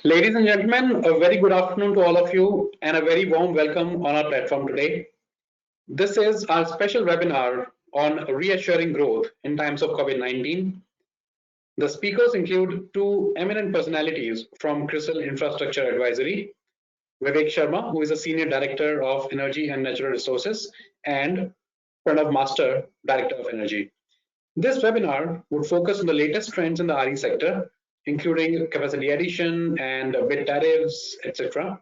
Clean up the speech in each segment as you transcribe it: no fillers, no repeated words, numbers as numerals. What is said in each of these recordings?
Ladies and gentlemen, a very good afternoon to all of you and a very warm welcome on our platform today. This is our special webinar on reassuring growth in times of COVID-19. The speakers include two eminent personalities from CRISIL Infrastructure Advisory, Vivek Sharma, who is a Senior Director of Energy and Natural Resources, and Pranav Master, Director of Energy. This webinar would focus on the latest trends in the RE sector, including capacity addition and bid tariffs, etc.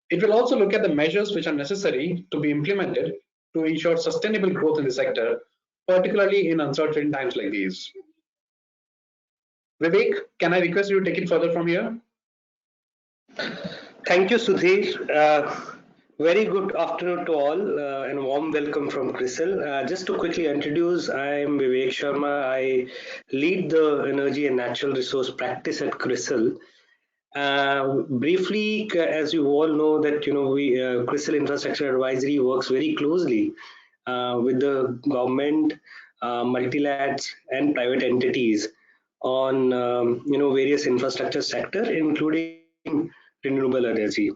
It will also look at the measures which are necessary to be implemented to ensure sustainable growth in the sector, particularly in uncertain times like these. Vivek, can I request you to take it further from here? Thank you, Sudhir. Very good afternoon to all and a warm welcome from CRISIL. Just to quickly introduce, I am Vivek Sharma. I lead the energy and natural resource practice at CRISIL. Briefly, as you all know, that we CRISIL Infrastructure Advisory works very closely with the government, multilats, and private entities on various infrastructure sector, including renewable energy.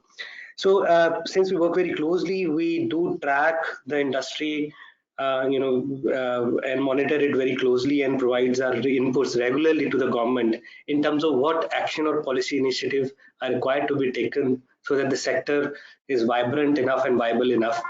So since we work very closely, we do track the industry, and monitor it very closely and provides our inputs regularly to the government in terms of what action or policy initiatives are required to be taken so that the sector is vibrant enough and viable enough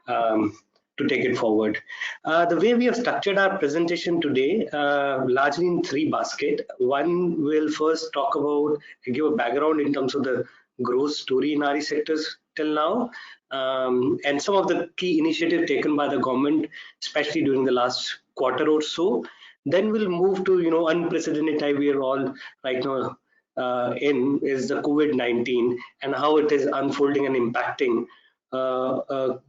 to take it forward. The way we have structured our presentation today, largely in three baskets. One will first talk about, give a background in terms of the growth story in RE sectors till now, and some of the key initiatives taken by the government, especially during the last quarter or so. Then we'll move to unprecedented time we are all right now in is the COVID-19 and how it is unfolding and impacting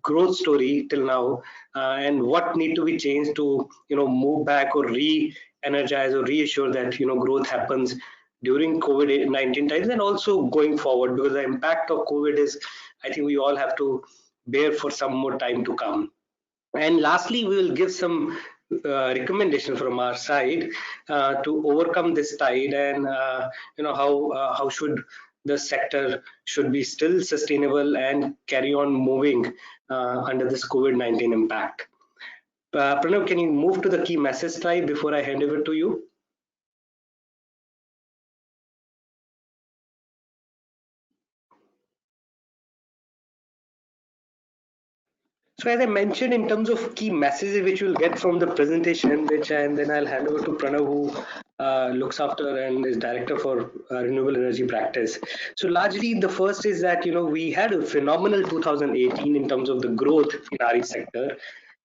growth story till now, and what need to be changed to move back or re-energize or reassure that growth happens during COVID-19 times and also going forward, because the impact of COVID is, I think we all have to bear for some more time to come. And lastly, we will give some recommendation from our side to overcome this tide, and how should the sector should be still sustainable and carry on moving under this COVID-19 impact. Pranav, can you move to the key message slide before I hand over to you? So as I mentioned, in terms of key messages which you'll get from the presentation, and then I'll hand over to Pranav, who looks after and is director for renewable energy practice. So largely, the first is that we had a phenomenal 2018 in terms of the growth in RE sector.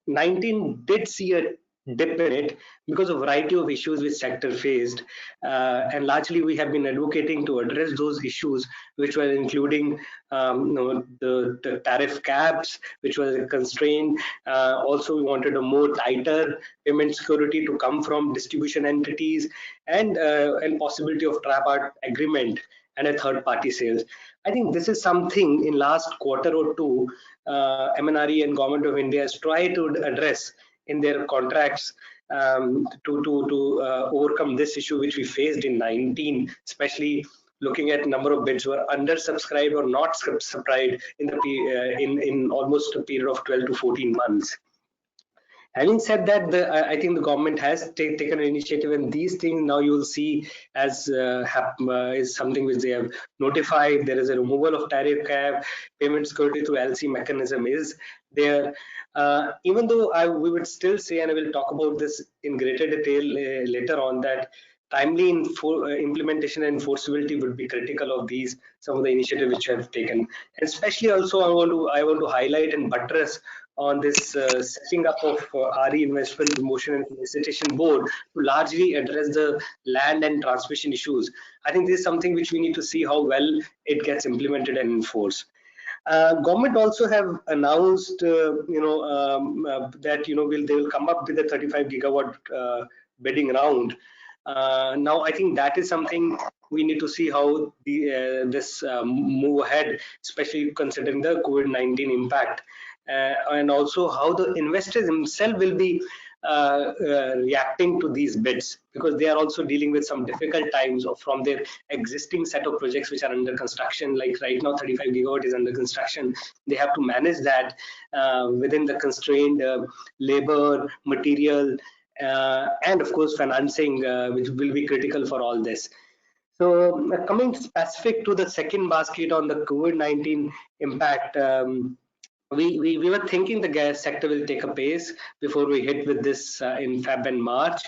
19 did see a dip in it because of a variety of issues which sector faced, and largely we have been advocating to address those issues, which were including the tariff caps, which was a constraint. Also, we wanted a more tighter payment security to come from distribution entities, and possibility of trap-out agreement and a third-party sales. I think this is something in last quarter or two, MNRE and Government of India has tried to address in their contracts to overcome this issue which we faced in 19, especially looking at number of bids were undersubscribed or not subscribed in the in almost a period of 12 to 14 months. Having said that, I think the government has taken an initiative, and these things now you will see as is something which they have notified. There is a removal of tariff cap, payment security through LC mechanism is there. Even though we would still say, and I will talk about this in greater detail later on, that timely implementation and enforceability would be critical of these, some of the initiatives which have taken. And especially also I want to highlight and buttress on this setting up of RE Investment Promotion and Facilitation Board to largely address the land and transmission issues. I think this is something which we need to see how well it gets implemented and enforced. Government also have announced, that they will come up with a 35 gigawatt bidding round. Now, I think that is something we need to see how this move ahead, especially considering the COVID-19 impact, and also how the investors themselves will be reacting to these bids, because they are also dealing with some difficult times from their existing set of projects which are under construction. Like right now 35 gigawatt is under construction. They have to manage that within the constrained labor, material, and of course financing, which will be critical for all this. So coming specific to the second basket on the COVID-19 impact, we were thinking the gas sector will take a pace before we hit with this in Feb and March.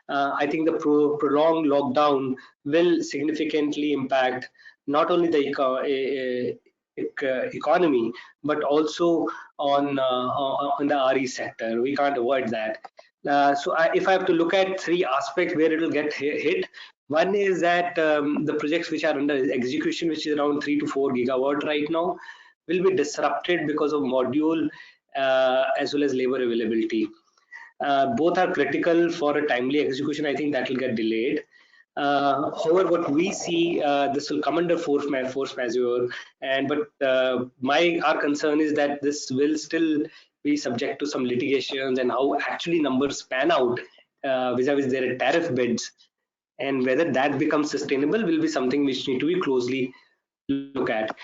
I think the prolonged lockdown will significantly impact not only the economy, but also on the RE sector. We can't avoid that. If I have to look at three aspects where it will get hit, one is that the projects which are under execution, which is around 3 to 4 gigawatt right now, will be disrupted because of module as well as labor availability. Both are critical for a timely execution. I think that will get delayed. However, what we see, this will come under force majeure, but our concern is that this will still be subject to some litigations, and how actually numbers pan out vis-a-vis their tariff bids, and whether that becomes sustainable will be something which need to be closely look at.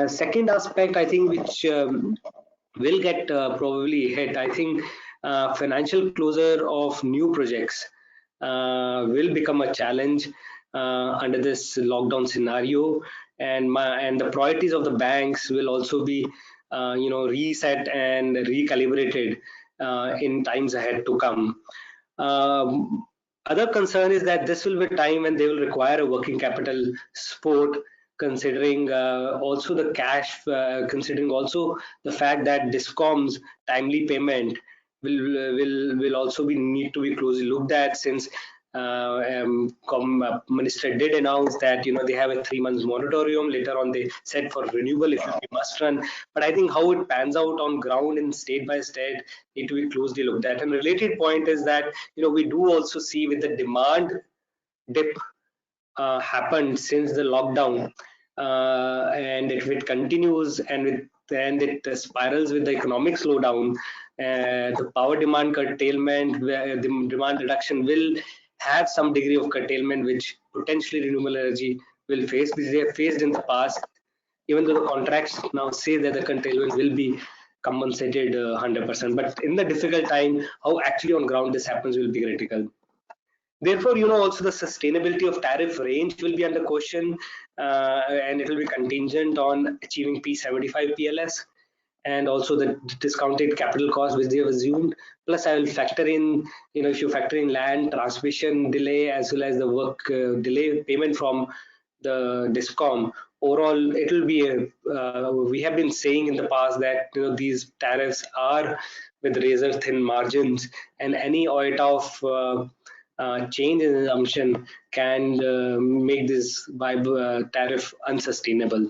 Second aspect, I think, which will get probably hit, I think financial closure of new projects will become a challenge under this lockdown scenario, and the priorities of the banks will also be reset and recalibrated in times ahead to come. Other concern is that this will be a time when they will require a working capital support, considering also the cash, considering also the fact that discoms timely payment will also be need to be closely looked at, since minister did announce that they have a 3 months moratorium. Later on they said for renewable it should be must run, but I think how it pans out on ground in state by state need to be closely looked at. And related point is that we do also see with the demand dip happened since the lockdown, and if it continues and it spirals with the economic slowdown, the power demand curtailment, the demand reduction will have some degree of curtailment, which potentially renewable energy will face, which they have faced in the past, even though the contracts now say that the curtailment will be compensated 100%. But in the difficult time, how actually on ground this happens will be critical. Therefore, also the sustainability of tariff range will be under question, and it will be contingent on achieving P75 PLS, and also the discounted capital cost which they have assumed. Plus, I will factor in, if you factor in land transmission delay as well as the work delay payment from the discom, overall it will be we have been saying in the past that these tariffs are with razor thin margins, and any iota of change in assumption can make this tariff unsustainable.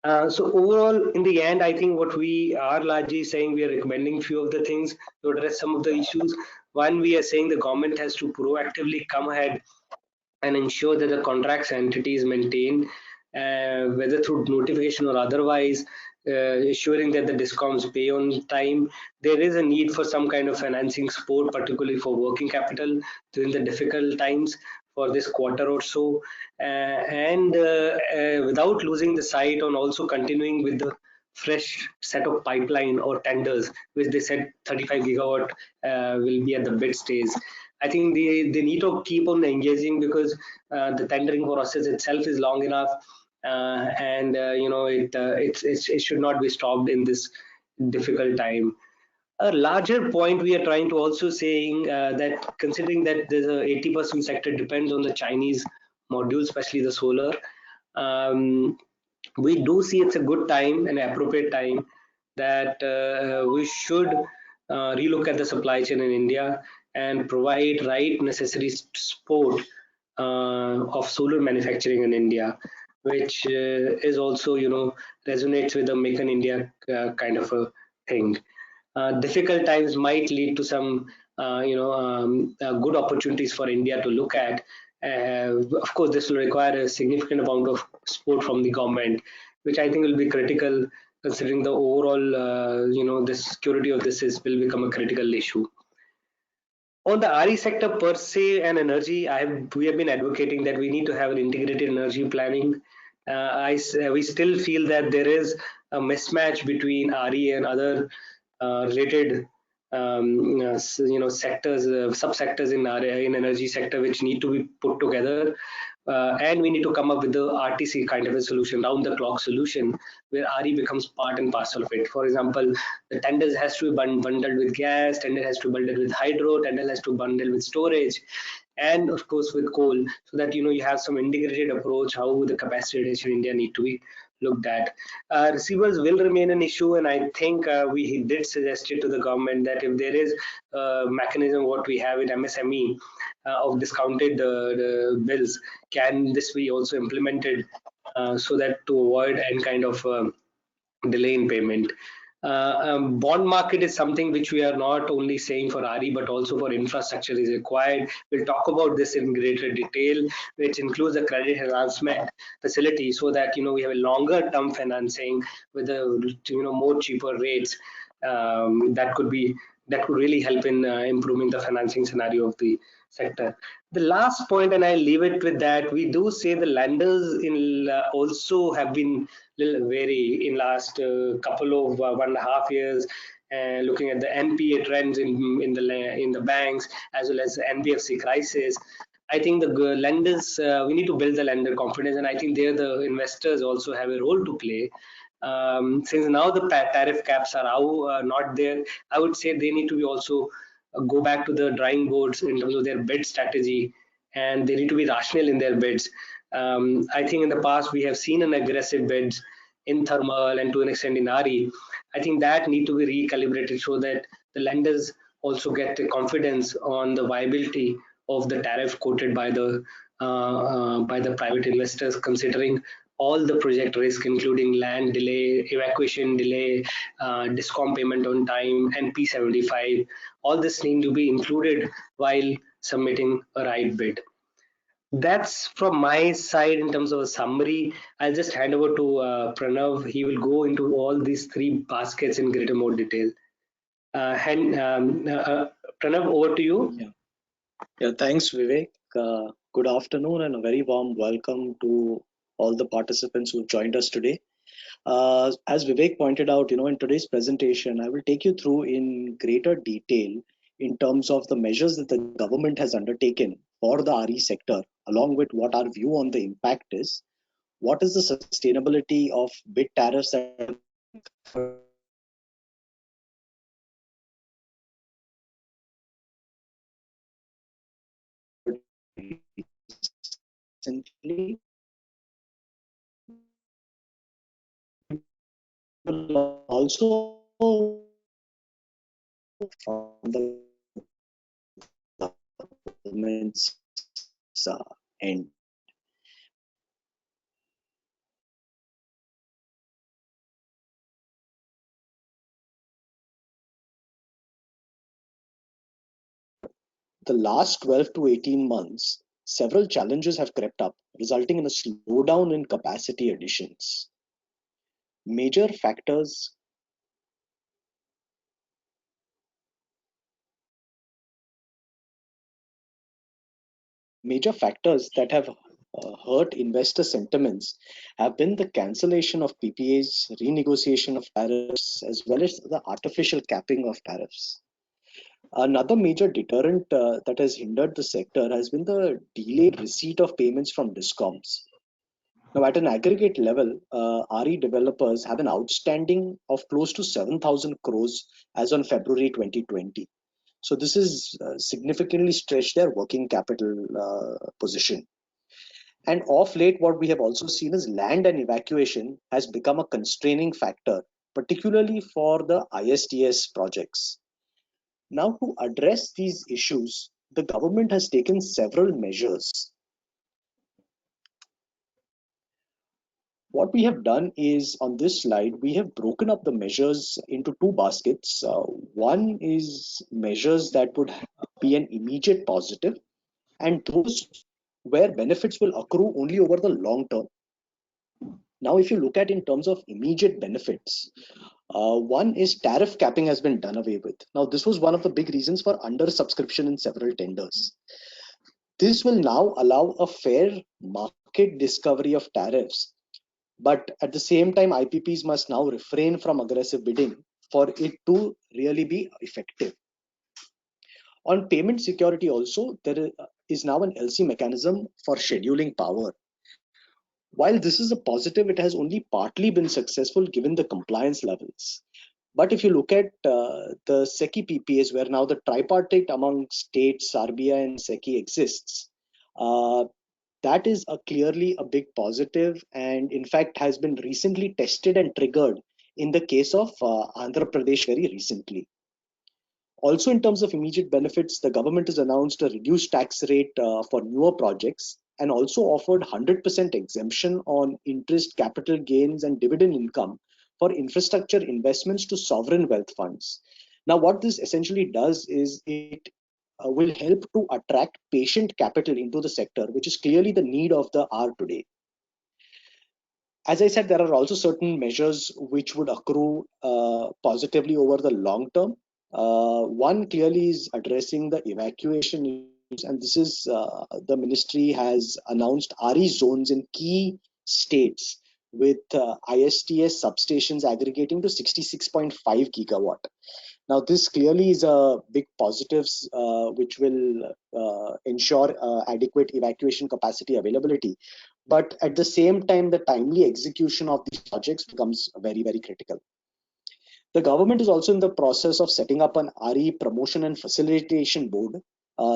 So overall, in the end, I think what we are largely saying, we are recommending few of the things to address some of the issues. One, we are saying the government has to proactively come ahead and ensure that the contracts entity is maintained, whether through notification or otherwise, ensuring that the discoms pay on time. There is a need for some kind of financing support, particularly for working capital during the difficult times for this quarter or so, and without losing the sight on also continuing with the fresh set of pipeline or tenders, which they said 35 gigawatt will be at the bid stage. I think they need to keep on engaging, because the tendering process itself is long enough, and it should not be stopped in this difficult time. A larger point we are trying to also saying that considering that there's a 80% sector depends on the Chinese module, especially the solar, we do see it's a good time and appropriate time that we should relook at the supply chain in India and provide right necessary support of solar manufacturing in India, which is also resonates with the Make in India kind of a thing. Difficult times might lead to some good opportunities for India to look at. Of course, this will require a significant amount of support from the government, which I think will be critical, considering the overall the security of this will become a critical issue. On the RE sector per se and energy, we have been advocating that we need to have an integrated energy planning. We still feel that there is a mismatch between RE and other related sectors, subsectors in energy sector, which need to be put together, and we need to come up with the RTC kind of a solution, round the clock solution, where RE becomes part and parcel of it. For example, the tenders has to be bundled with gas, tender has to be bundled with hydro, tender has to bundle with storage, and of course with coal, so that you have some integrated approach how the capacity addition in India need to be looked at. Receivables will remain an issue, and I think we did suggest it to the government that if there is a mechanism what we have in MSME of discounted the bills, can this be also implemented so that to avoid any kind of delay in payment. Bond market is something which we are not only saying for RE but also for infrastructure is required. We'll talk about this in greater detail, which includes a credit enhancement facility so that we have a longer term financing with a more cheaper rates. That could really help in improving the financing scenario of the sector. The last point, and I leave it with that, we do say the lenders in also have been little wary in last couple of 1.5 years, looking at the NPA trends in the banks as well as the NBFC crisis. I think the lenders, we need to build the lender confidence, and I think there the investors also have a role to play. Since now the tariff caps are not there, I would say they need to be also go back to the drawing boards in terms of their bid strategy, and they need to be rational in their bids. I think in the past we have seen an aggressive bids in thermal and to an extent in RE. I think that need to be recalibrated so that the lenders also get the confidence on the viability of the tariff quoted by the private investors, considering all the project risk, including land delay, evacuation delay, discom payment on time, and P75. All this need to be included while submitting a right bid. That's from my side in terms of a summary. I'll just hand over to Pranav. He will go into all these three baskets in greater more detail. Pranav, over to you. Yeah, thanks, Vivek. Good afternoon and a very warm welcome to all the participants who joined us today. As Vivek pointed out, in today's presentation, I will take you through in greater detail in terms of the measures that the government has undertaken for the RE sector, along with what our view on the impact is, what is the sustainability of bid tariffs that recently also from the government's end. The last 12 to 18 months, several challenges have crept up, resulting in a slowdown in capacity additions. Major factors that have hurt investor sentiments have been the cancellation of PPAs, renegotiation of tariffs, as well as the artificial capping of tariffs. Another major deterrent that has hindered the sector has been the delayed receipt of payments from discoms. Now, at an aggregate level, RE developers have an outstanding of close to 7,000 crores as on February 2020. So this is significantly stretched their working capital position. And of late, what we have also seen is land and evacuation has become a constraining factor, particularly for the ISTS projects. Now, to address these issues, the government has taken several measures. What we have done is on this slide, we have broken up the measures into two baskets. One is measures that would be an immediate positive, and those where benefits will accrue only over the long term. Now, if you look at in terms of immediate benefits, One is tariff capping has been done away with. Now, this was one of the big reasons for under subscription in several tenders. This will now allow a fair market discovery of tariffs, but at the same time, IPPs must now refrain from aggressive bidding for it to really be effective. On payment security, also, there is now an LC mechanism for scheduling power. While this is a positive, it has only partly been successful given the compliance levels. But if you look at the SECI PPAs, where now the tripartite among states, RBI, and SECI exists, uh, that is clearly a big positive, and in fact has been recently tested and triggered in the case of Andhra Pradesh very recently. Also, in terms of immediate benefits, the government has announced a reduced tax rate for newer projects and also offered 100% exemption on interest, capital gains, and dividend income for infrastructure investments to sovereign wealth funds. Now, what this essentially does is it will help to attract patient capital into the sector, which is clearly the need of the hour today. As I said, there are also certain measures which would accrue positively over the long term. One clearly is addressing the evacuation issues, and this is the ministry has announced RE zones in key states with ISTS substations aggregating to 66.5 gigawatt. Now, this clearly is a big positives which will ensure adequate evacuation capacity availability. But at the same time, the timely execution of these projects becomes very, very critical. The government is also in the process of setting up an RE promotion and facilitation board.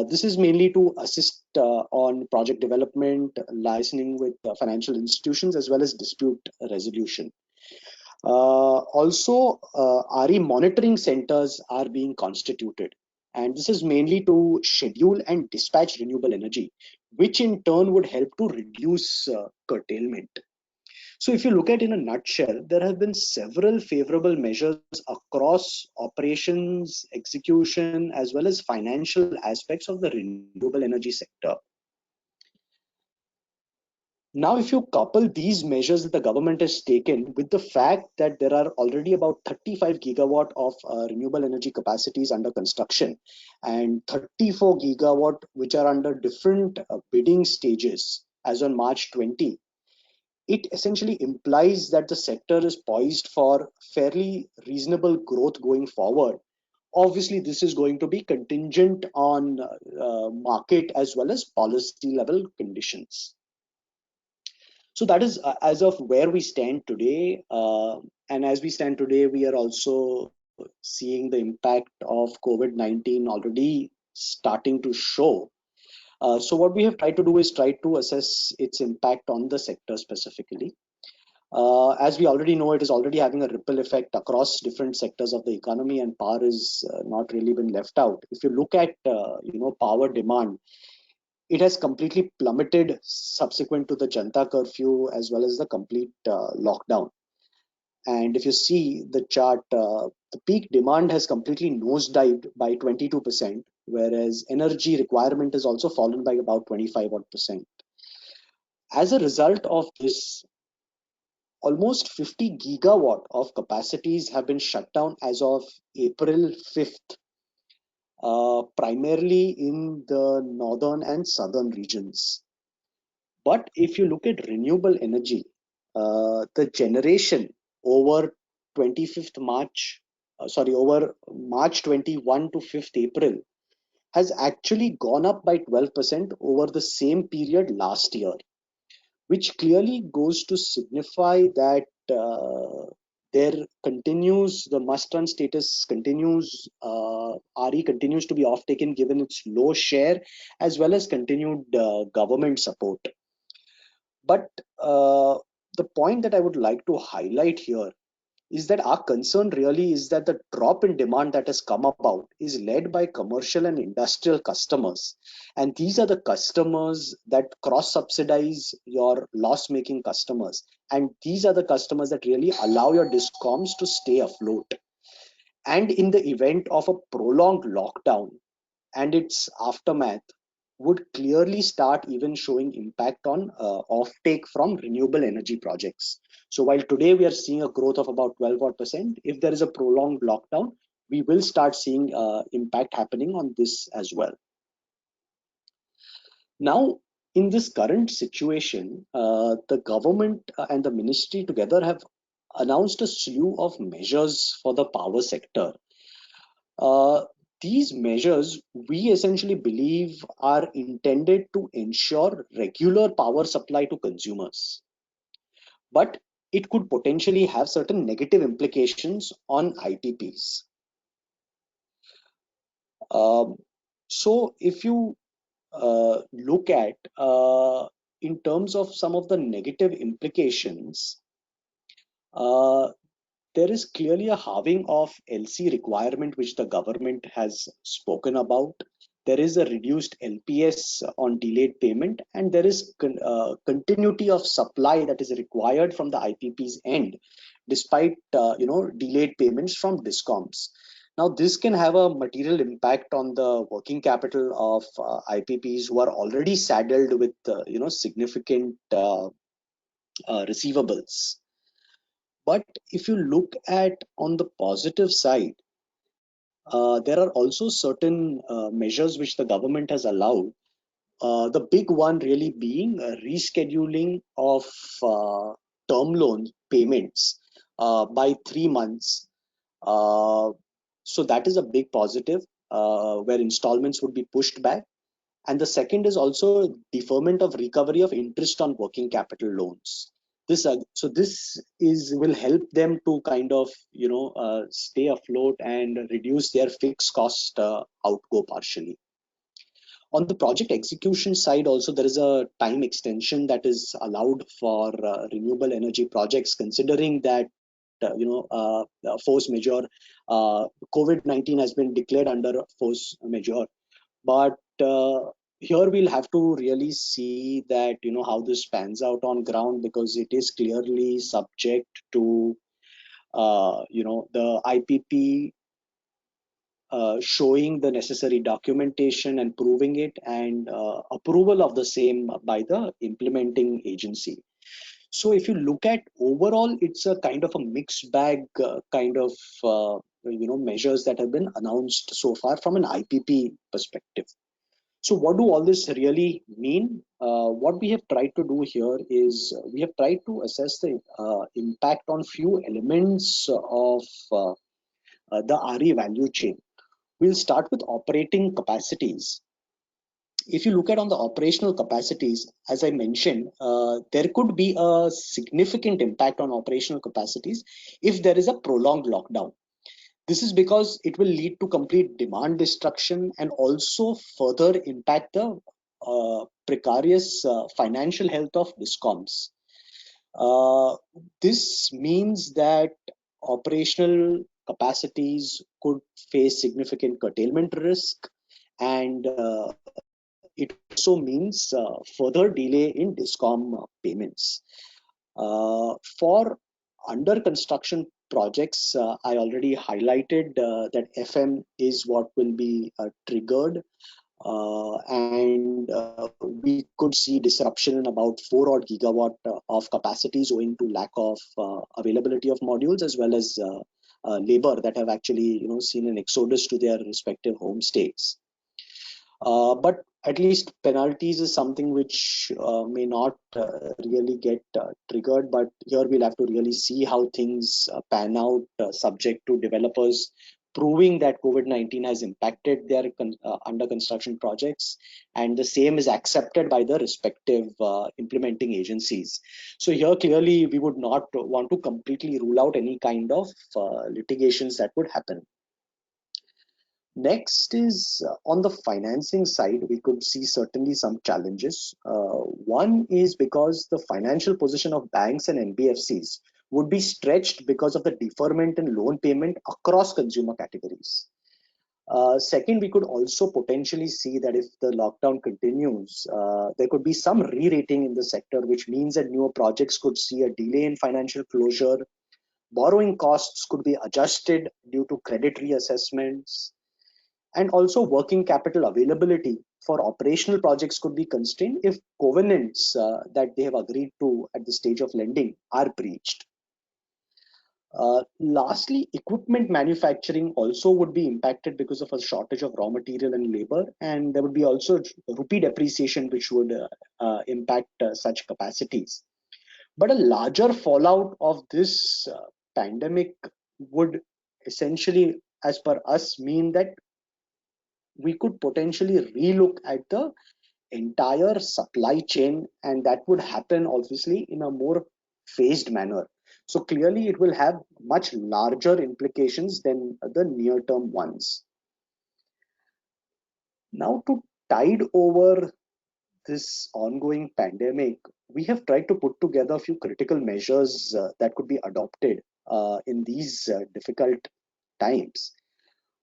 This is mainly to assist on project development, licensing with financial institutions, as well as dispute resolution. Also, RE monitoring centers are being constituted, and this is mainly to schedule and dispatch renewable energy, which in turn would help to reduce curtailment. So, if you look at in a nutshell, there have been several favorable measures across operations, execution, as well as financial aspects of the renewable energy sector. Now, if you couple these measures that the government has taken with the fact that there are already about 35 gigawatt of renewable energy capacities under construction and 34 gigawatt which are under different bidding stages as on March 20, it essentially implies that the sector is poised for fairly reasonable growth going forward. Obviously, this is going to be contingent on market as well as policy level conditions. So that is as of where we stand today. And as we stand today, we are also seeing the impact of COVID-19 already starting to show. So what we have tried to do is try to assess its impact on the sector specifically. As we already know, it is already having a ripple effect across different sectors of the economy, and power is not really been left out. If you look at power demand, it has completely plummeted subsequent to the Janta curfew as well as the complete lockdown. And if you see the chart, the peak demand has completely nosedived by 22%, whereas energy requirement has also fallen by about 25 odd percent. As a result of this, almost 50 gigawatt of capacities have been shut down as of April 5th, primarily in the northern and southern regions. But if you look at renewable energy, the generation over 25th March, over March 21 to 5th April has actually gone up by 12% over the same period last year, which clearly goes to signify that there continues, the must run status continues, RE continues to be off taken given its low share as well as continued government support. But the point that I would like to highlight here is that our concern really is that the drop in demand that has come about is led by commercial and industrial customers. And these are the customers that cross subsidize your loss making customers. And these are the customers that really allow your discoms to stay afloat. And in the event of a prolonged lockdown and its aftermath, would clearly start even showing impact on offtake from renewable energy projects. So while today we are seeing a growth of about 12%, if there is a prolonged lockdown, we will start seeing impact happening on this as well. Now, in this current situation, the government and the ministry together have announced a slew of measures for the power sector. Uh, these measures, we essentially believe, are intended to ensure regular power supply to consumers. But it could potentially have certain negative implications on IPPs. Um, so, if you look at in terms of some of the negative implications, uh, there is clearly a halving of LC requirement which the government has spoken about. There is a reduced LPS on delayed payment, and there is continuity of supply that is required from the IPP's end, despite delayed payments from discoms. Now, this can have a material impact on the working capital of IPPs who are already saddled with significant receivables. But if you look at on the positive side, there are also certain measures which the government has allowed. The big one really being rescheduling of term loan payments by 3 months. Uh, so that is a big positive where installments would be pushed back. And the second is also deferment of recovery of interest on working capital loans. This is will help them to kind of stay afloat and reduce their fixed cost outgo partially. On the project execution side, also there is a time extension that is allowed for renewable energy projects, considering that force majeure. COVID-19 has been declared under force majeure, but here we'll have to really see that how this pans out on ground, because it is clearly subject to the IPP showing the necessary documentation and proving it, and approval of the same by the implementing agency. So if you look at overall, it's a kind of a mixed bag kind of measures that have been announced so far from an IPP perspective. So what do all this really mean? What we have tried to do here is we have tried to assess the impact on few elements of the RE value chain. We'll start with operating capacities. If you look at on the operational capacities, as I mentioned, there could be a significant impact on operational capacities if there is a prolonged lockdown. This is because it will lead to complete demand destruction and also further impact the precarious financial health of discoms. Uh, this means that operational capacities could face significant curtailment risk, and it also means further delay in discom payments. For under construction projects, I already highlighted that FM is what will be triggered, and we could see disruption in about 4 odd gigawatt of capacities owing to lack of availability of modules, as well as labor that have actually seen an exodus to their respective home states. But at least penalties is something which may not really get triggered. But here we'll have to really see how things pan out, subject to developers proving that COVID-19 has impacted their under construction projects, and the same is accepted by the respective implementing agencies. So here clearly we would not want to completely rule out any kind of litigations that would happen. Next is on the financing side, we could see certainly some challenges. One is because the financial position of banks and NBFCs would be stretched because of the deferment in loan payment across consumer categories. Second, we could also potentially see that if the lockdown continues, there could be some re-rating in the sector, which means that newer projects could see a delay in financial closure. Borrowing costs could be adjusted due to credit reassessments, and also working capital availability for operational projects could be constrained if covenants that they have agreed to at the stage of lending are breached. Lastly, equipment manufacturing also would be impacted because of a shortage of raw material and labor, and there would be also rupee depreciation, which would impact such capacities. But a larger fallout of this pandemic would essentially, as per us, mean that we could potentially relook at the entire supply chain, and that would happen obviously in a more phased manner. So clearly it will have much larger implications than the near term ones. Now, to tide over this ongoing pandemic, we have tried to put together a few critical measures that could be adopted in these difficult times.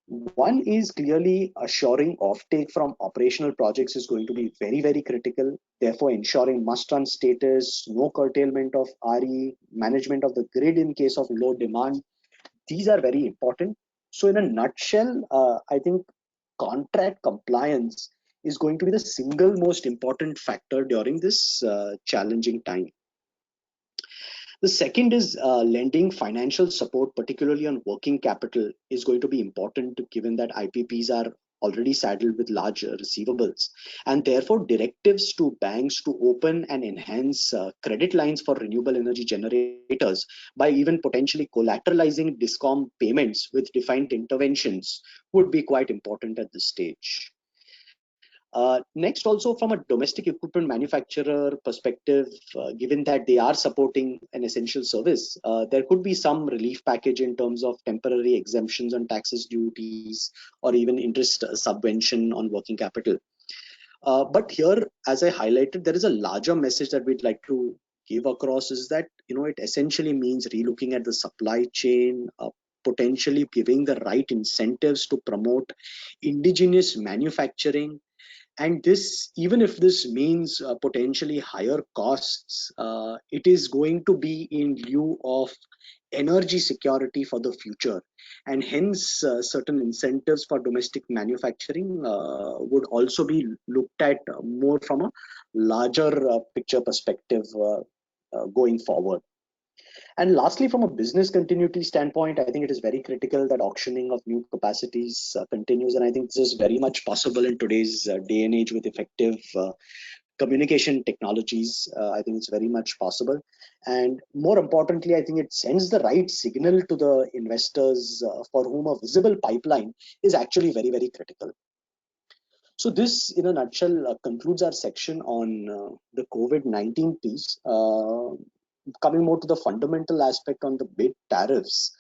One is clearly assuring offtake from operational projects is going to be very, very critical. Therefore, ensuring must-run status, no curtailment of RE, management of the grid in case of low demand. These are very important. So, in a nutshell, I think contract compliance is going to be the single most important factor during this challenging time. The second is lending financial support, particularly on working capital, is going to be important given that IPPs are already saddled with large receivables. And therefore, directives to banks to open and enhance credit lines for renewable energy generators by even potentially collateralizing DISCOM payments with defined interventions would be quite important at this stage. Next, also from a domestic equipment manufacturer perspective, given that they are supporting an essential service, there could be some relief package in terms of temporary exemptions on taxes, duties, or even interest subvention on working capital. But here, as I highlighted, there is a larger message that we'd like to give across is that it essentially means relooking at the supply chain, potentially giving the right incentives to promote indigenous manufacturing, and this, even if this means potentially higher costs, it is going to be in lieu of energy security for the future, and hence certain incentives for domestic manufacturing would also be looked at more from a larger picture perspective going forward. And lastly, from a business continuity standpoint, I think it is very critical that auctioning of new capacities continues. And I think this is very much possible in today's day and age with effective communication technologies. I think it's very much possible. And more importantly, I think it sends the right signal to the investors for whom a visible pipeline is actually very, very critical. So this, in a nutshell, concludes our section on the COVID-19 piece. Coming more to the fundamental aspect on the bid tariffs.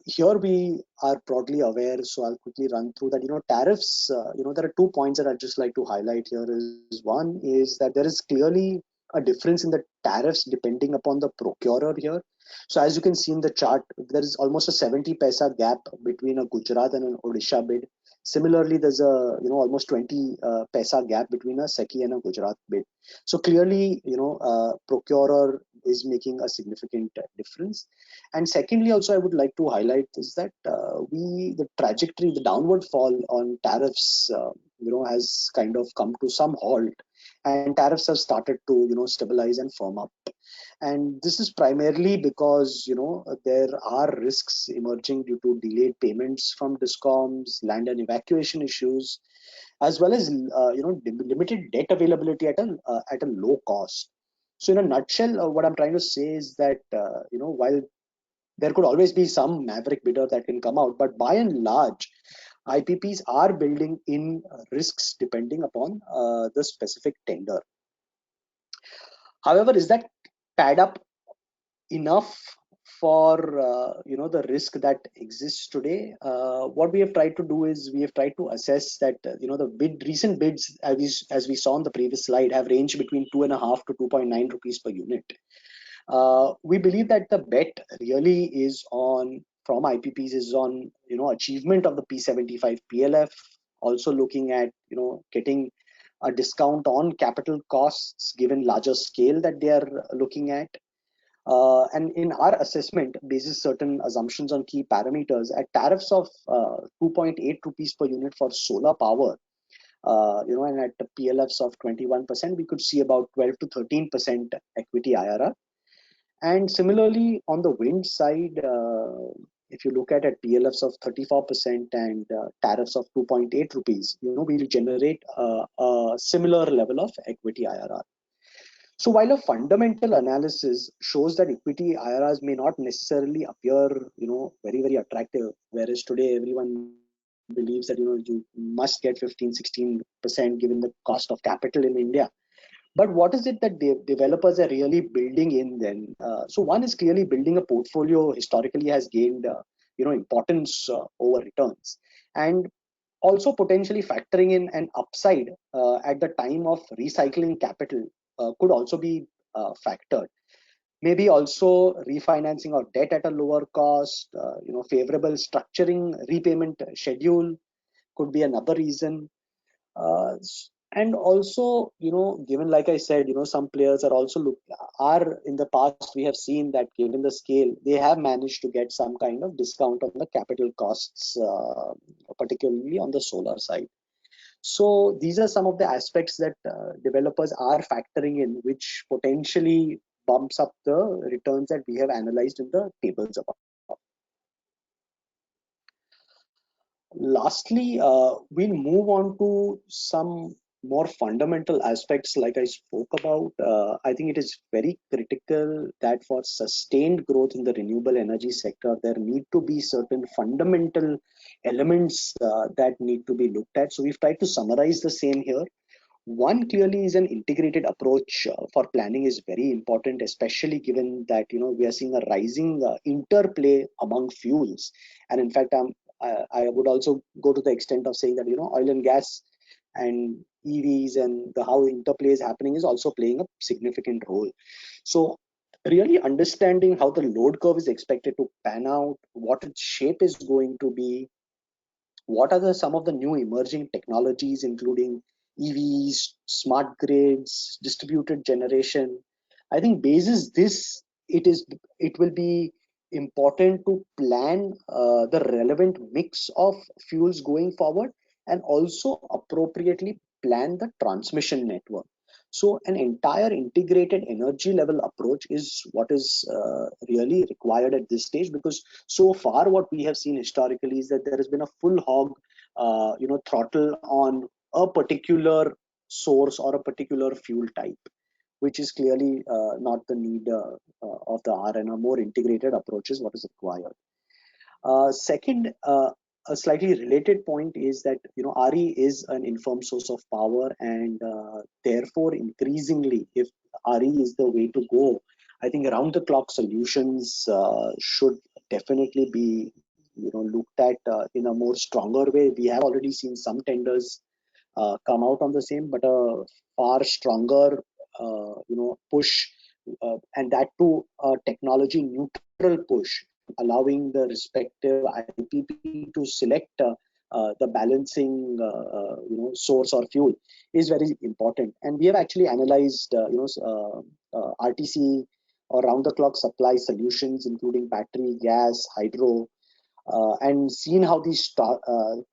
Here we are broadly aware, so I'll quickly run through that. Tariffs, there are 2 points that I'd just like to highlight here. One is that there is clearly a difference in the tariffs depending upon the procurer here. So as you can see in the chart, there is almost a 70 paisa gap between a Gujarat and an Odisha bid. Similarly, there's a almost 20 paisa gap between a Seki and a Gujarat bid. So clearly, procurer is making a significant difference. And secondly, also I would like to highlight is that the trajectory, the downward fall on tariffs, has kind of come to some halt, and tariffs have started to stabilize and firm up. And this is primarily because there are risks emerging due to delayed payments from discoms, land and evacuation issues, as well as limited debt availability at a low cost. So in a nutshell, what I'm trying to say is that while there could always be some maverick bidder that can come out, but by and large, IPPs are building in risks depending upon the specific tender. However, is that pad up enough for the risk that exists today? What we have tried to do is we have tried to assess that the recent bids, as we saw on the previous slide, have ranged between 2.5 to 2.9 rupees per unit. We believe that the bet really is on from IPPs is on achievement of the P75 PLF, also looking at getting a discount on capital costs given larger scale that they are looking at. And in our assessment, basis certain assumptions on key parameters at tariffs of 2.8 rupees per unit for solar power, and at the PLFs of 21%, we could see about 12 to 13% equity IRR. And similarly, on the wind side, if you look at PLFs of 34% and tariffs of 2.8 rupees, we'll generate a similar level of equity IRR. So while a fundamental analysis shows that equity IRRs may not necessarily appear, very, very attractive, whereas today everyone believes that, you must get 15-16% given the cost of capital in India. But what is it that developers are really building in then? So one is clearly building a portfolio historically has gained, importance over returns, and also potentially factoring in an upside at the time of recycling capital could also be factored. Maybe also refinancing of debt at a lower cost, favorable structuring repayment schedule could be another reason. uh, and also, given, like I said, some players are also are in the past we have seen that given the scale they have managed to get some kind of discount on the capital costs, particularly on the solar side. So these are some of the aspects that developers are factoring in, which potentially bumps up the returns that we have analyzed in the tables above. Lastly, we'll move on to some more fundamental aspects like I spoke about. I think it is very critical that for sustained growth in the renewable energy sector, there need to be certain fundamental elements that need to be looked at. So we've tried to summarize the same here. One clearly is an integrated approach for planning is very important, especially given that we are seeing a rising interplay among fuels. And in fact, I would also go to the extent of saying that oil and gas and EVs and the how interplay is happening is also playing a significant role. So really understanding how the load curve is expected to pan out, what its shape is going to be, what are some of the new emerging technologies, including EVs, smart grids, distributed generation. I think basis this, it will be important to plan the relevant mix of fuels going forward, and also appropriately plan the transmission network. So an entire integrated energy level approach is what is really required at this stage, because so far what we have seen historically is that there has been a full hog throttle on a particular source or a particular fuel type, which is clearly not the need of the hour, and a more integrated approach is what is required. Second, a slightly related point is that RE is an informed source of power, and therefore increasingly, if RE is the way to go, I think around the clock solutions should definitely be looked at in a more stronger way. We have already seen some tenders come out on the same, but a far stronger push, and that too a technology neutral push, allowing the respective IPP to select the balancing source or fuel is very important. And we have actually analyzed RTC or round the clock supply solutions, including battery, gas, hydro, and seen how these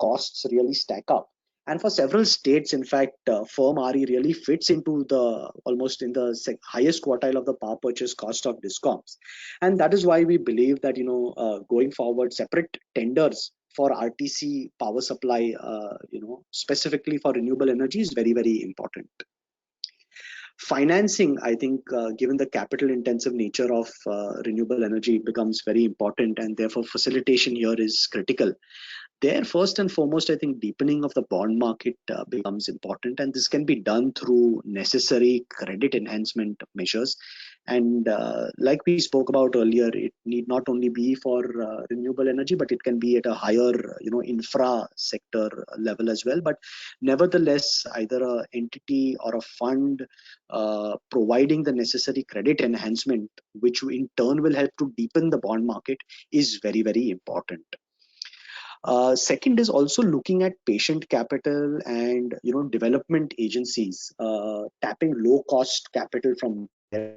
costs really stack up. And for several states, in fact, firm RE really fits into the almost in the highest quartile of the power purchase cost of discoms. And that is why we believe that going forward, separate tenders for RTC power supply, specifically for renewable energy, is very, very important. Financing, I think, given the capital intensive nature of renewable energy, becomes very important, and therefore facilitation here is critical. There, first and foremost, I think deepening of the bond market becomes important, and this can be done through necessary credit enhancement measures. And like we spoke about earlier, it need not only be for renewable energy, but it can be at a higher infra sector level as well. But nevertheless, either a entity or a fund providing the necessary credit enhancement, which in turn will help to deepen the bond market, is very, very important. Second is also looking at patient capital and development agencies tapping low cost capital from there.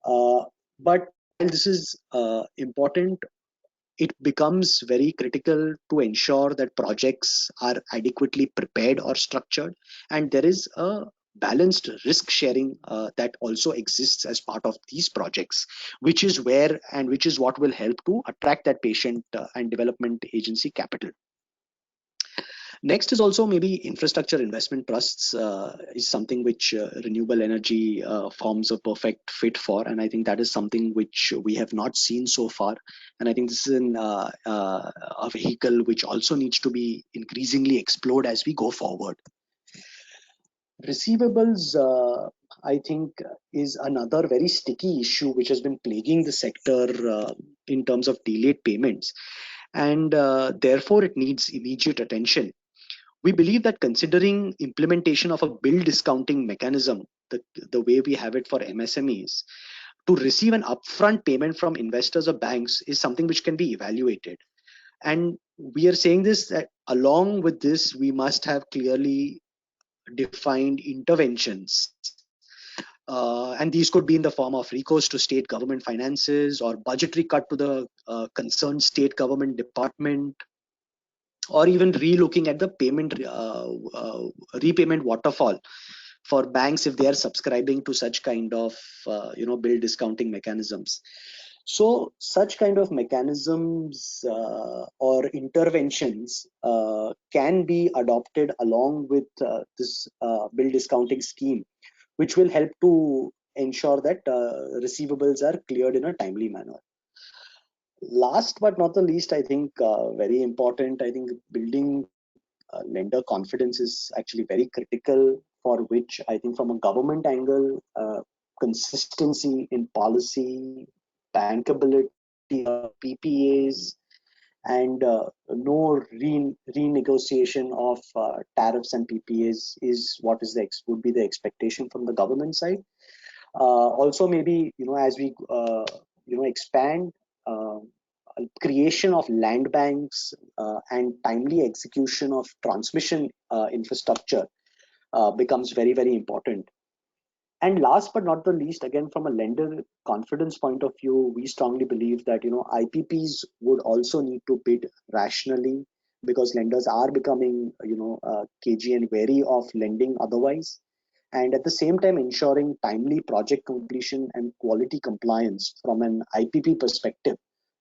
But while this is important, it becomes very critical to ensure that projects are adequately prepared or structured, and there is a balanced risk sharing that also exists as part of these projects, which is where and which is what will help to attract that patient and development agency capital. Next is also maybe infrastructure investment trusts is something which renewable energy forms a perfect fit for, and I think that is something which we have not seen so far. And I think this is a vehicle which also needs to be increasingly explored as we go forward. Receivables, I think, is another very sticky issue which has been plaguing the sector in terms of delayed payments, and therefore it needs immediate attention. We believe that considering implementation of a bill discounting mechanism, the way we have it for MSMEs, to receive an upfront payment from investors or banks is something which can be evaluated. And we are saying this that along with this, we must have clearly defined interventions. And these could be in the form of recourse to state government finances or budgetary cut to the concerned state government department, or even relooking at the repayment waterfall for banks if they are subscribing to such kind of bill discounting mechanisms. So such kind of mechanisms or interventions can be adopted along with this bill discounting scheme, which will help to ensure that receivables are cleared in a timely manner. Last but not the least, I think very important, I think building lender confidence is actually very critical, for which I think from a government angle, consistency in policy, bankability of PPAs, and no renegotiation of tariffs and PPAs is what is would be the expectation from the government side. Also, maybe as we expand. Creation of land banks and timely execution of transmission infrastructure becomes very, very important. And last but not the least, again, from a lender confidence point of view, we strongly believe that IPPs would also need to bid rationally, because lenders are becoming cagey and wary of lending otherwise, and at the same time ensuring timely project completion and quality compliance from an IPP perspective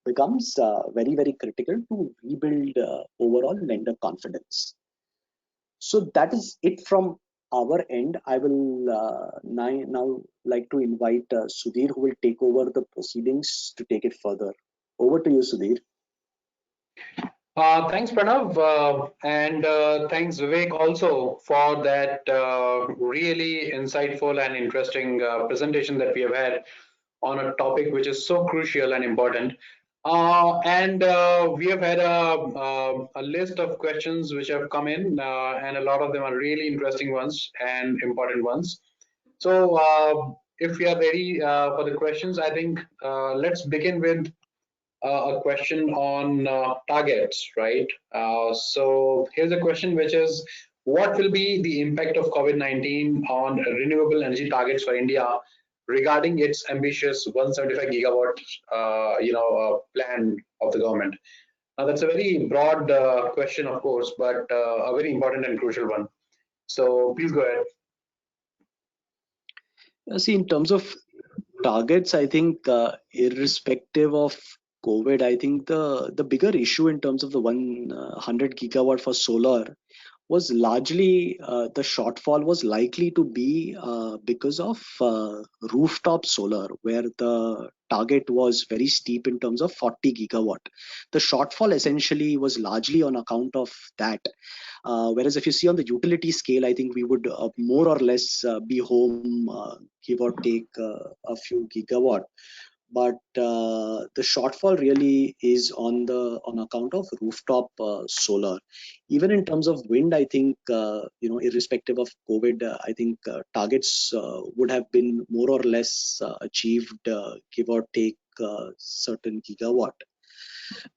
becomes very, very critical to rebuild overall lender confidence. So that is it from our end. I will now like to invite Sudhir, who will take over the proceedings to take it further. Over to you, Sudhir. Thanks, Pranav, and thanks, Vivek, also for that really insightful and interesting presentation that we have had on a topic which is so crucial and important. And we have had a list of questions which have come in, and a lot of them are really interesting ones and important ones. So if we are ready for the questions, I think let's begin with a question on targets, right? So here's a question which is, what will be the impact of COVID-19 on renewable energy targets for India regarding its ambitious 175 gigawatt plan of the government? Now that's a very broad question, of course, but a very important and crucial one. So please go ahead. See, in terms of targets, I think irrespective of COVID, I think the bigger issue in terms of the 100 gigawatt for solar was largely the shortfall was likely to be because of rooftop solar, where the target was very steep in terms of 40 gigawatt. The shortfall essentially was largely on account of that. Whereas if you see on the utility scale, I think we would more or less be home, give or take a few gigawatt. But the shortfall really is on account of rooftop solar. Even in terms of wind, I think irrespective of COVID, I think targets would have been more or less achieved, give or take certain gigawatt.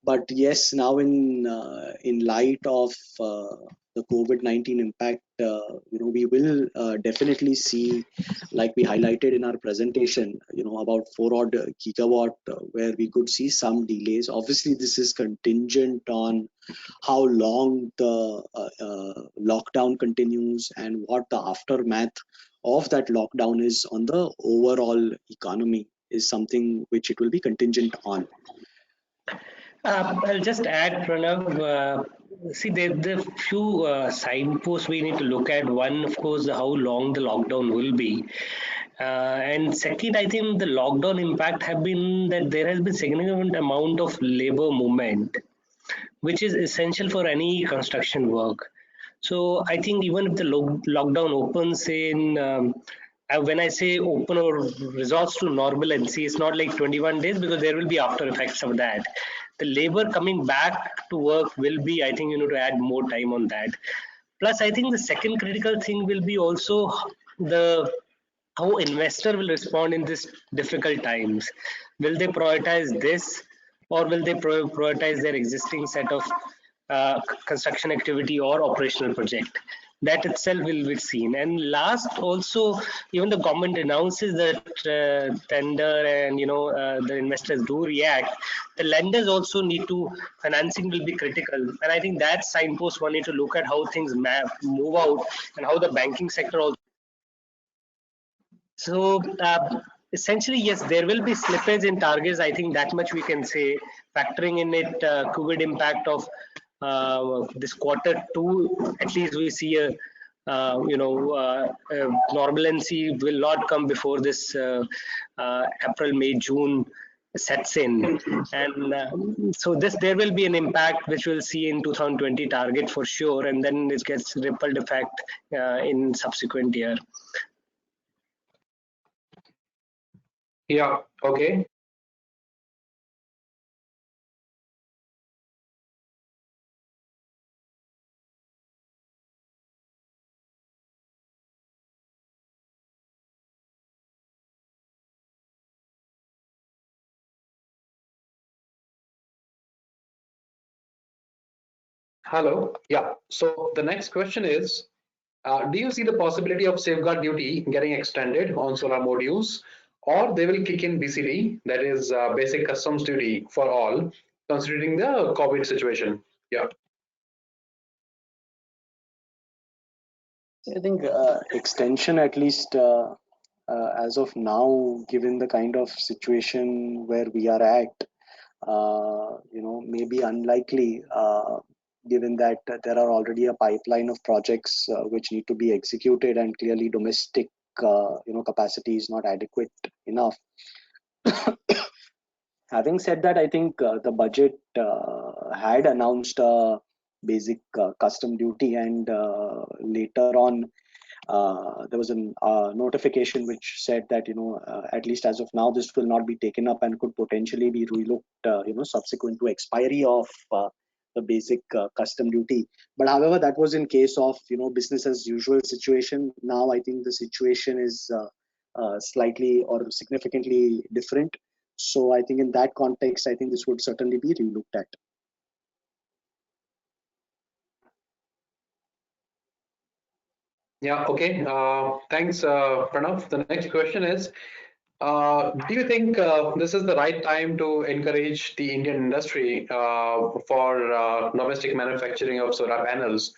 But yes, now in light of the COVID-19 impact, we we will definitely see, like we highlighted in our presentation, about 4 odd gigawatt, where we could see some delays. Obviously, this is contingent on how long the lockdown continues and what the aftermath of that lockdown is on the overall economy, is something which it will be contingent on. I'll just add, Pranav. See, the few signposts we need to look at. One, of course, how long the lockdown will be. And second, I think the lockdown impact have been that there has been significant amount of labor movement, which is essential for any construction work. So I think even if the lockdown opens in, when I say open or resorts to normalcy, it's not like 21 days, because there will be after effects of that. The labor coming back to work will be, I think, to add more time on that. Plus, I think the second critical thing will be also the how investor will respond in this difficult times. Will they prioritize this, or will they prioritize their existing set of construction activity or operational project? That itself will be seen. And last, also, even the government announces that tender, and the investors do react. The lenders also need to, financing will be critical, and I think that signpost one need to look at how things move out, and how the banking sector also. So essentially, yes, there will be slippage in targets. I think that much we can say, factoring in it COVID impact of this quarter two. At least we see a normalcy will not come before this April, May, June sets in, and so there will be an impact which we'll see in 2020 target for sure, and then it gets rippled effect in subsequent year. Yeah, okay. Hello. Yeah. So the next question is, do you see the possibility of safeguard duty getting extended on solar modules, or they will kick in BCD, that is basic customs duty for all, considering the COVID situation? Yeah. I think extension, at least as of now, given the kind of situation where we are at, may be unlikely, given that there are already a pipeline of projects which need to be executed, and clearly domestic capacity is not adequate enough. Having said that, I think the budget had announced a basic custom duty, and later on there was a notification which said that at least as of now this will not be taken up and could potentially be relooked subsequent to expiry of the basic custom duty. But however, that was in case of business as usual situation. Now I think the situation is slightly or significantly different. So I think in that context, I think this would certainly be relooked at. Yeah, okay. Thanks, Pranav. The next question is, do you think this is the right time to encourage the Indian industry for domestic manufacturing of solar panels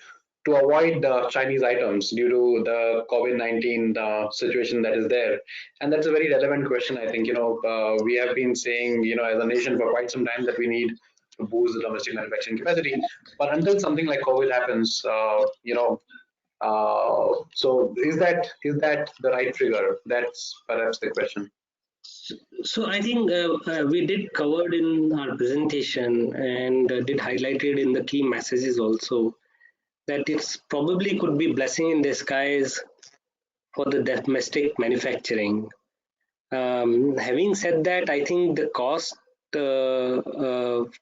to avoid Chinese items due to the COVID-19 situation that is there? And that's a very relevant question. I think, we have been saying, as a nation for quite some time that we need to boost the domestic manufacturing capacity. But until something like COVID happens, so is that the right trigger? That's perhaps the question. So I think we did covered in our presentation, and did highlighted in the key messages also, that it's probably could be blessing in disguise for the domestic manufacturing. Having said that, I think the cost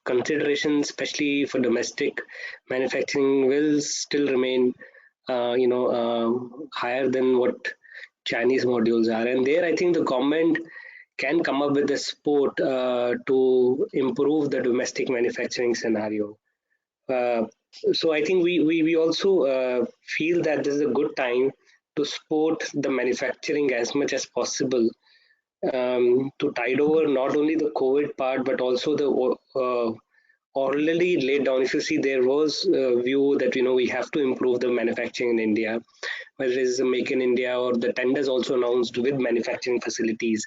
consideration, especially for domestic manufacturing, will still remain higher than what Chinese modules are. And there, I think the government can come up with a support to improve the domestic manufacturing scenario. So I think we also feel that this is a good time to support the manufacturing as much as possible, to tide over not only the COVID part but also the already laid down. If you see, there was a view that we have to improve the manufacturing in India, whether it is Make in India or the tenders also announced with manufacturing facilities.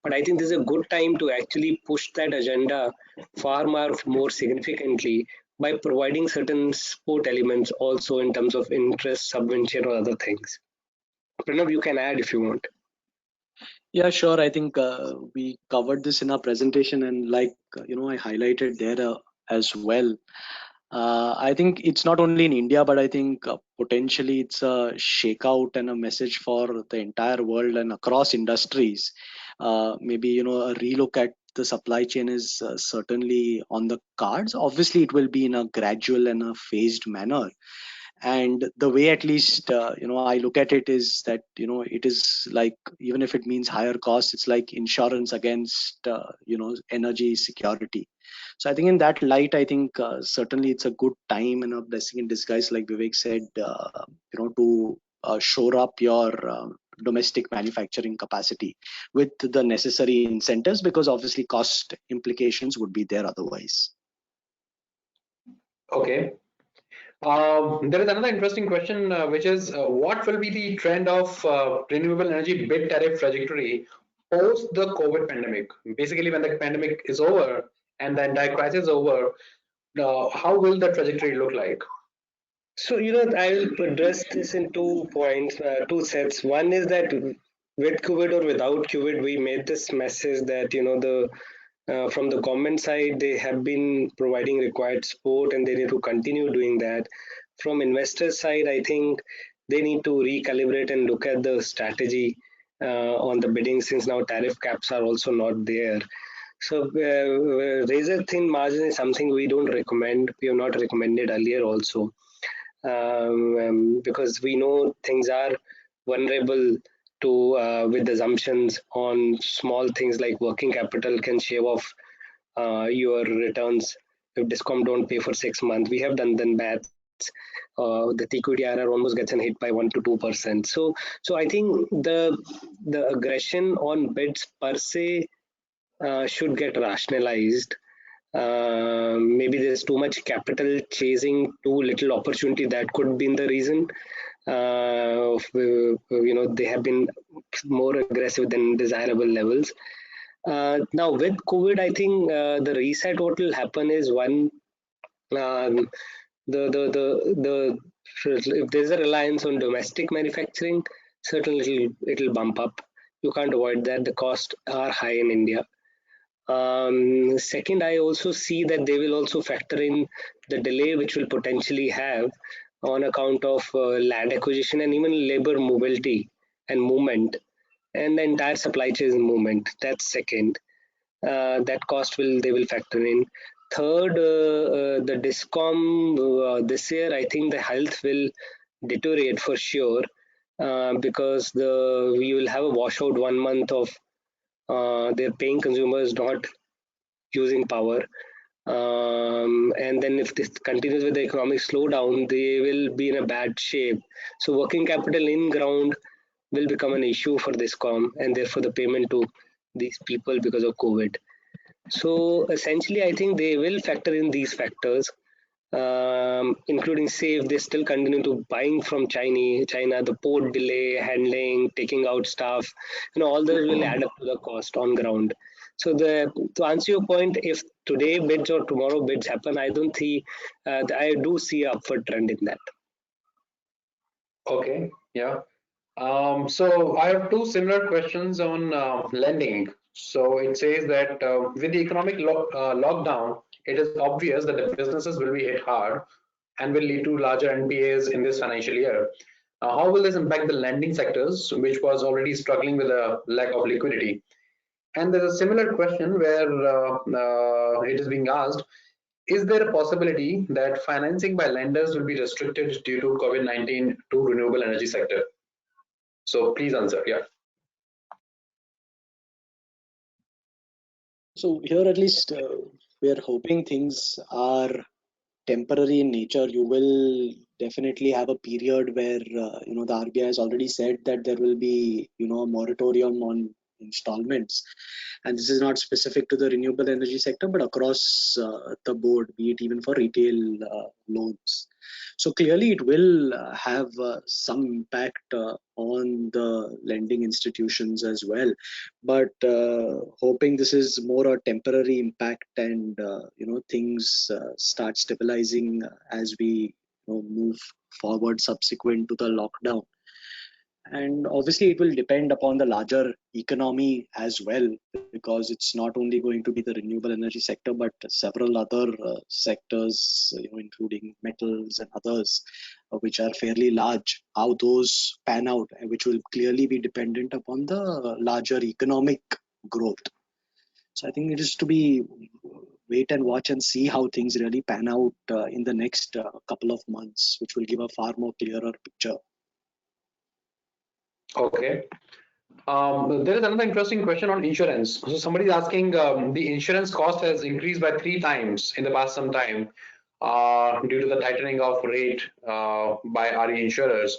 But I think this is a good time to actually push that agenda far more significantly by providing certain support elements also in terms of interest, subvention, or other things. Pranav, you can add if you want. Yeah, sure. I think we covered this in our presentation, and like I highlighted there as well. I think it's not only in India, but I think potentially it's a shakeout and a message for the entire world and across industries. Maybe a relook at the supply chain is certainly on the cards. Obviously, it will be in a gradual and a phased manner, and the way at least I look at it is that it is like, even if it means higher costs, it's like insurance against energy security. So I think in that light, I think certainly it's a good time and a blessing in disguise, like Vivek said, to shore up your domestic manufacturing capacity with the necessary incentives, because obviously cost implications would be there otherwise. Okay. There is another interesting question, which is what will be the trend of renewable energy bid tariff trajectory post the COVID pandemic? Basically, when the pandemic is over and the entire crisis is over, how will the trajectory look like? So, I'll address this in 2 points, 2 sets. One is that with COVID or without COVID, we made this message that, from the government side, they have been providing required support and they need to continue doing that. From investor side, I think they need to recalibrate and look at the strategy on the bidding, since now tariff caps are also not there. So razor thin margin is something we don't recommend. We have not recommended earlier also, because we know things are vulnerable to with assumptions on small things like working capital can shave off your returns if Discom don't pay for 6 months. We have done bats. The equity IRR almost gets hit by 1 to 2%. So I think the aggression on bids per se should get rationalized. Maybe there's too much capital chasing too little opportunity. That could be the reason. They have been more aggressive than desirable levels. Now with COVID, I think the reset what will happen is one, um, the if there's a reliance on domestic manufacturing, certainly it'll bump up. You can't avoid that. The costs are high in India. Second, I also see that they will also factor in the delay which will potentially have on account of land acquisition and even labor mobility and movement, and the entire supply chain movement. That's second. That cost they will factor in. Third, the Discom this year, I think the health will deteriorate for sure, because we will have a washout 1 month of their paying consumers not using power. And then if this continues with the economic slowdown, they will be in a bad shape. So working capital in ground will become an issue for Discom, and therefore the payment to these people because of COVID. So essentially, I think they will factor in these factors, including, say, if they still continue to buying from China, the port delay, handling, taking out stuff, all those will add up to the cost on ground. So to answer your point, if today bids or tomorrow bids happen, I don't see, I do see an upward trend in that. Okay, yeah. So I have two similar questions on lending. So it says that with the economic lockdown, it is obvious that the businesses will be hit hard and will lead to larger NPAs in this financial year. How will this impact the lending sectors, which was already struggling with a lack of liquidity? And there's a similar question where it is being asked, is there a possibility that financing by lenders will be restricted due to COVID-19 to renewable energy sector? So please answer. Yeah. So here at least we are hoping things are temporary in nature. You will definitely have a period where the RBI has already said that there will be a moratorium on installments, and this is not specific to the renewable energy sector but across the board, be it even for retail loans. So clearly it will have some impact on the lending institutions as well, but hoping this is more a temporary impact, and things start stabilizing as we move forward subsequent to the lockdown. And obviously it will depend upon the larger economy as well, because it's not only going to be the renewable energy sector but several other sectors, including metals and others, which are fairly large, how those pan out, which will clearly be dependent upon the larger economic growth. So I think it is to be wait and watch and see how things really pan out in the next couple of months, which will give a far more clearer picture. Okay. There is another interesting question on insurance. So somebody is asking, the insurance cost has increased by 3 times in the past some time due to the tightening of rate by RE insurers.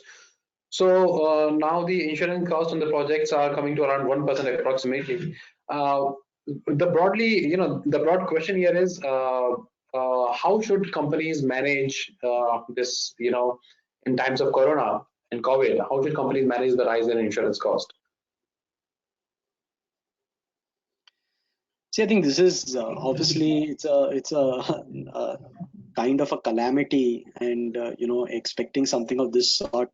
So now the insurance cost on the projects are coming to around 1% approximately. The broad question here is, how should companies manage this, in times of Corona and COVID? How should companies manage the rise in insurance cost? See, I think this is obviously it's a kind of a calamity, and expecting something of this sort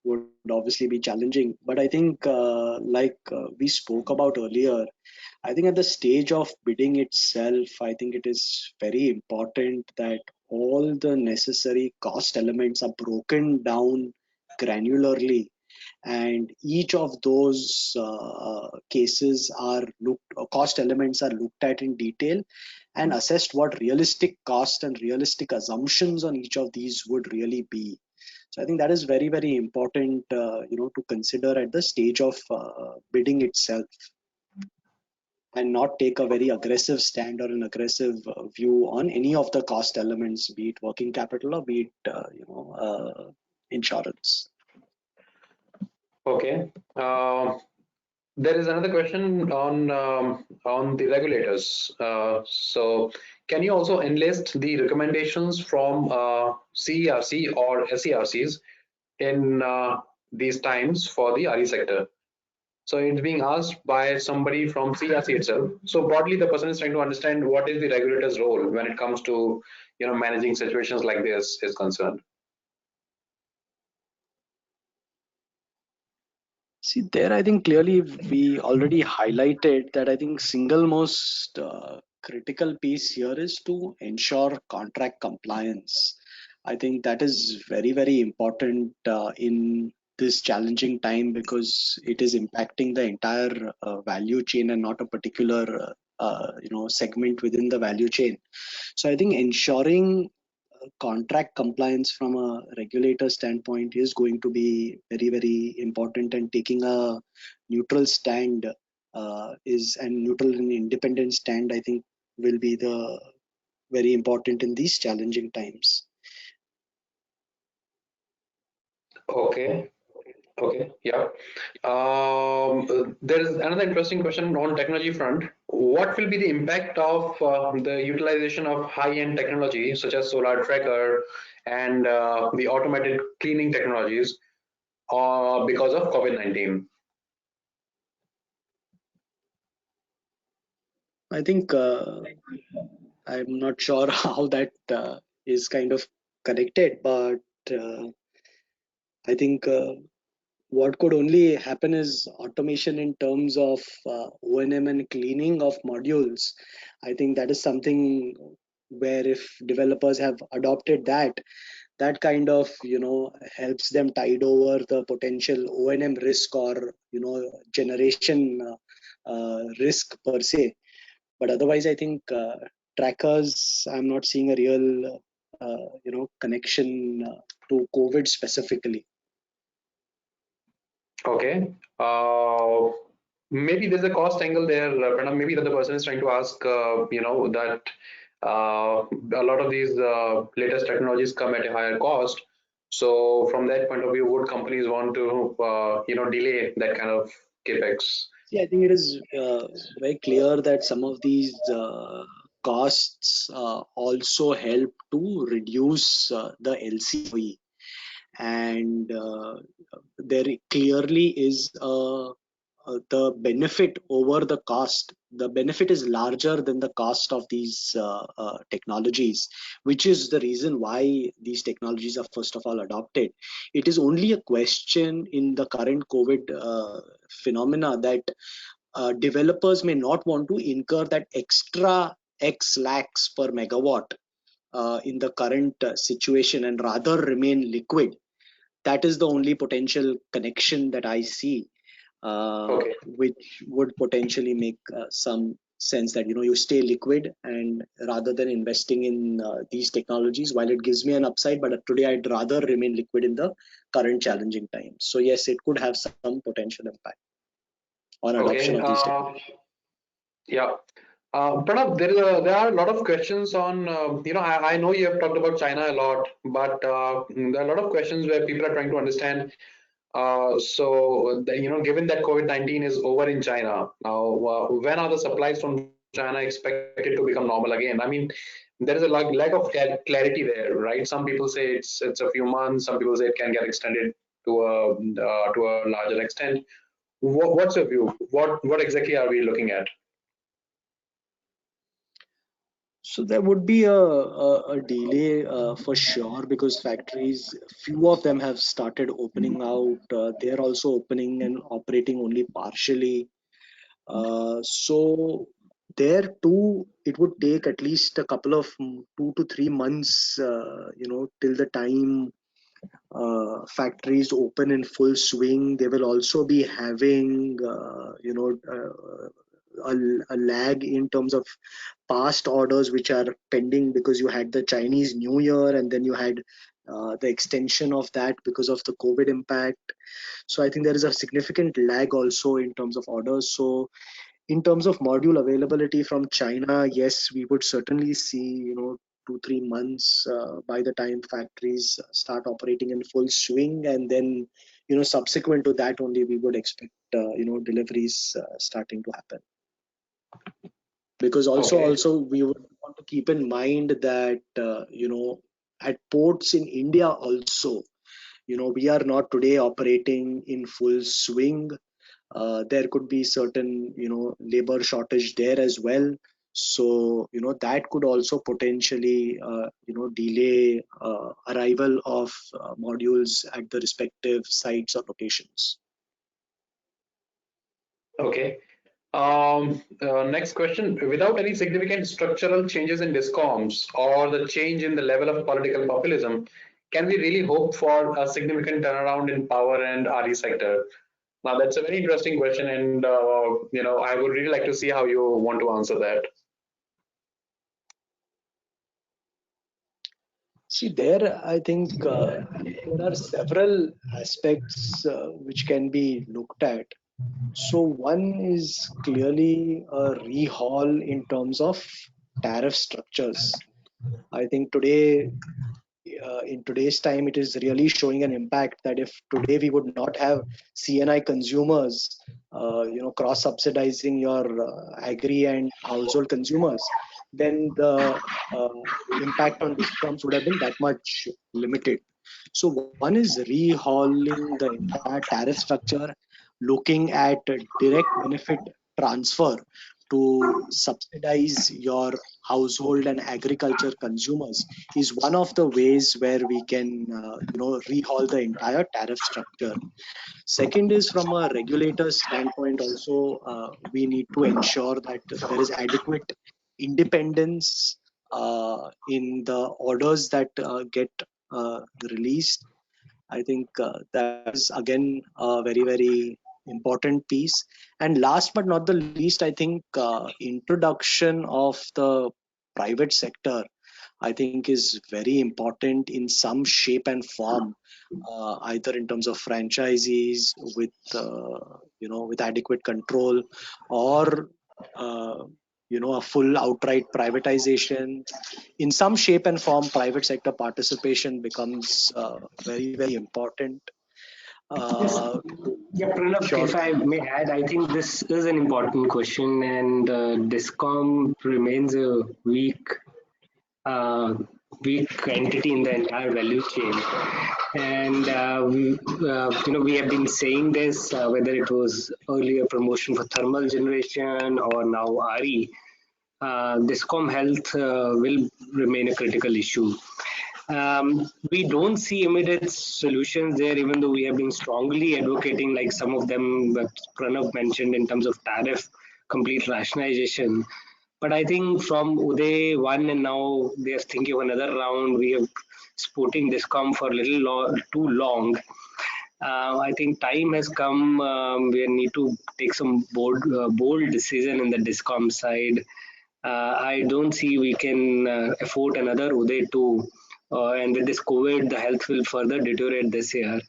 would obviously be challenging. But I think, like we spoke about earlier, I think at the stage of bidding itself, I think it is very important that all the necessary cost elements are broken down granularly, and each of those cases are cost elements are looked at in detail and assessed what realistic cost and realistic assumptions on each of these would really be. So I think that is very, very important to consider at the stage of bidding itself, and not take a very aggressive stand or an aggressive view on any of the cost elements, be it working capital or be it insurance. Okay. There is another question on the regulators. So, can you also enlist the recommendations from CERC or SERCs in these times for the RE sector? So it's being asked by somebody from CERC itself. So broadly, the person is trying to understand what is the regulator's role when it comes to managing situations like this is concerned. See, there I think clearly we already highlighted that I think single most critical piece here is to ensure contract compliance. I think that is very, very important in this challenging time, because it is impacting the entire value chain and not a particular segment within the value chain. So I think ensuring contract compliance from a regulator standpoint is going to be very, very important, and taking a neutral stand and neutral and independent stand, I think, will be the very important in these challenging times. Okay. Okay. Yeah. There is another interesting question on technology front. What will be the impact of the utilization of high-end technology such as solar tracker and the automated cleaning technologies because of COVID-19? I think I'm not sure how that is kind of connected, but I think what could only happen is automation in terms of O&M and cleaning of modules. I think that is something where if developers have adopted that, that kind of helps them tide over the potential O&M risk or generation risk per se. But otherwise, I think trackers, I'm not seeing a real connection to COVID specifically. Okay. Maybe there's a cost angle there, Pranav. Maybe the other person is trying to ask, that a lot of these latest technologies come at a higher cost. So from that point of view, would companies want to delay that kind of capex? See, I think it is very clear that some of these costs also help to reduce the LCOE, and there clearly is the benefit over the cost. The benefit is larger than the cost of these technologies, which is the reason why these technologies are first of all adopted. It is only a question in the current COVID phenomena that developers may not want to incur that extra X lakhs per megawatt in the current situation, and rather remain liquid. That is the only potential connection that I see, Okay. which would potentially make some sense, that you stay liquid, and rather than investing in these technologies, while it gives me an upside, but today I'd rather remain liquid in the current challenging times. So yes, it could have some potential impact on adoption Okay. of these technologies. Yeah. Pranav, there are a lot of questions on, I know you have talked about China a lot, but there are a lot of questions where people are trying to understand. Given that COVID-19 is over in China now, when are the supplies from China expected to become normal again? I mean, there is a lack of clarity there, right? Some people say it's a few months. Some people say it can get extended to a larger extent. What's your view? What exactly are we looking at? So there would be a delay for sure, because factories, few of them have started opening out. They're also opening and operating only partially. So there too, it would take at least a couple of 2 to 3 months, till the time factories open in full swing. They will also be having, a lag in terms of past orders which are pending, because you had the Chinese New Year, and then you had the extension of that because of the COVID impact. So I think there is a significant lag also in terms of orders. So in terms of module availability from China, yes, we would certainly see, 2 3 months by the time factories start operating in full swing, and then subsequent to that only we would expect deliveries starting to happen. Because Okay. also we would want to keep in mind that at ports in India also, we are not today operating in full swing. There could be certain labor shortage there as well. So that could also potentially delay arrival of modules at the respective sites or locations. Okay. Next question. Without any significant structural changes in discoms or the change in the level of political populism, can we really hope for a significant turnaround in power and RE sector? Now, that's a very interesting question, and I would really like to see how you want to answer that. See, there I think there are several aspects which can be looked at. So one is clearly a rehaul in terms of tariff structures. I think today, in today's time, it is really showing an impact, that if today we would not have CNI consumers, cross subsidizing your agri and household consumers, then the uh, impact on discoms would have been that much limited. So one is rehauling the entire tariff structure, looking at direct benefit transfer to subsidize your household and agriculture consumers, is one of the ways where we can rehaul the entire tariff structure. Second is, from a regulator's standpoint also, we need to ensure that there is adequate independence in the orders that get released. I think that is again a very, very important piece. And last but not the least, I think introduction of the private sector, I think, is very important in some shape and form, either in terms of franchisees with with adequate control, or a full outright privatization. In some shape and form, private sector participation becomes very, very important. Yes, yeah, Pranav, Sure. if I may add, I think this is an important question, and Discom remains a uh, weak entity in the entire value chain. And we have been saying this, whether it was earlier promotion for thermal generation or now RE, Discom health will remain a critical issue. We don't see immediate solutions there, even though we have been strongly advocating, like some of them that Pranav mentioned in terms of tariff complete rationalization. But I think from Uday 1 and now they are thinking of another round. We have supporting Discom for a little too long. I think time has come. We need to take some bold decision in the Discom side. I don't see we can afford another Uday 2. And with this COVID, the health will further deteriorate this year.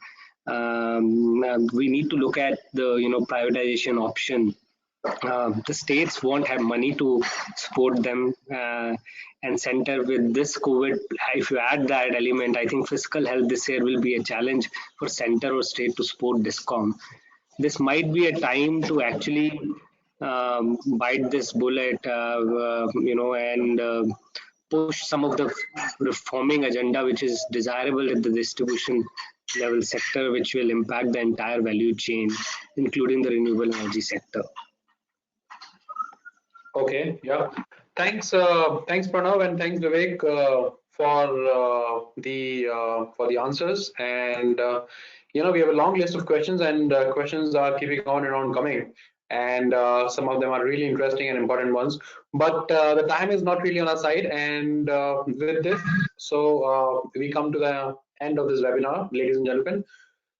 We need to look at the privatization option. The states won't have money to support them, and center with this COVID. If you add that element, I think fiscal health this year will be a challenge for center or state to support Discom. This might be a time to actually bite this bullet, and push some of the reforming agenda which is desirable at the distribution level sector, which will impact the entire value chain, including the renewable energy sector. Okay, yeah. Thanks Pranav, and thanks Vivek for the answers. And we have a long list of questions, and questions are keeping on and on coming. And some of them are really interesting and important ones. But the time is not really on our side. And with this, so we come to the end of this webinar, ladies and gentlemen.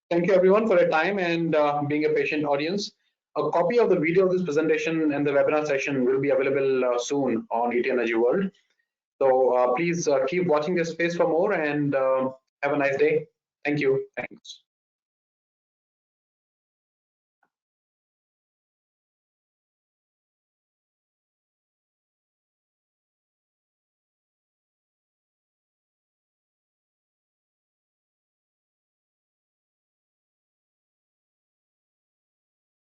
Thank you everyone for your time and being a patient audience. A copy of the video of this presentation and the webinar session will be available soon on ET Energy World. So please keep watching this space for more, and have a nice day. Thank you. Thanks.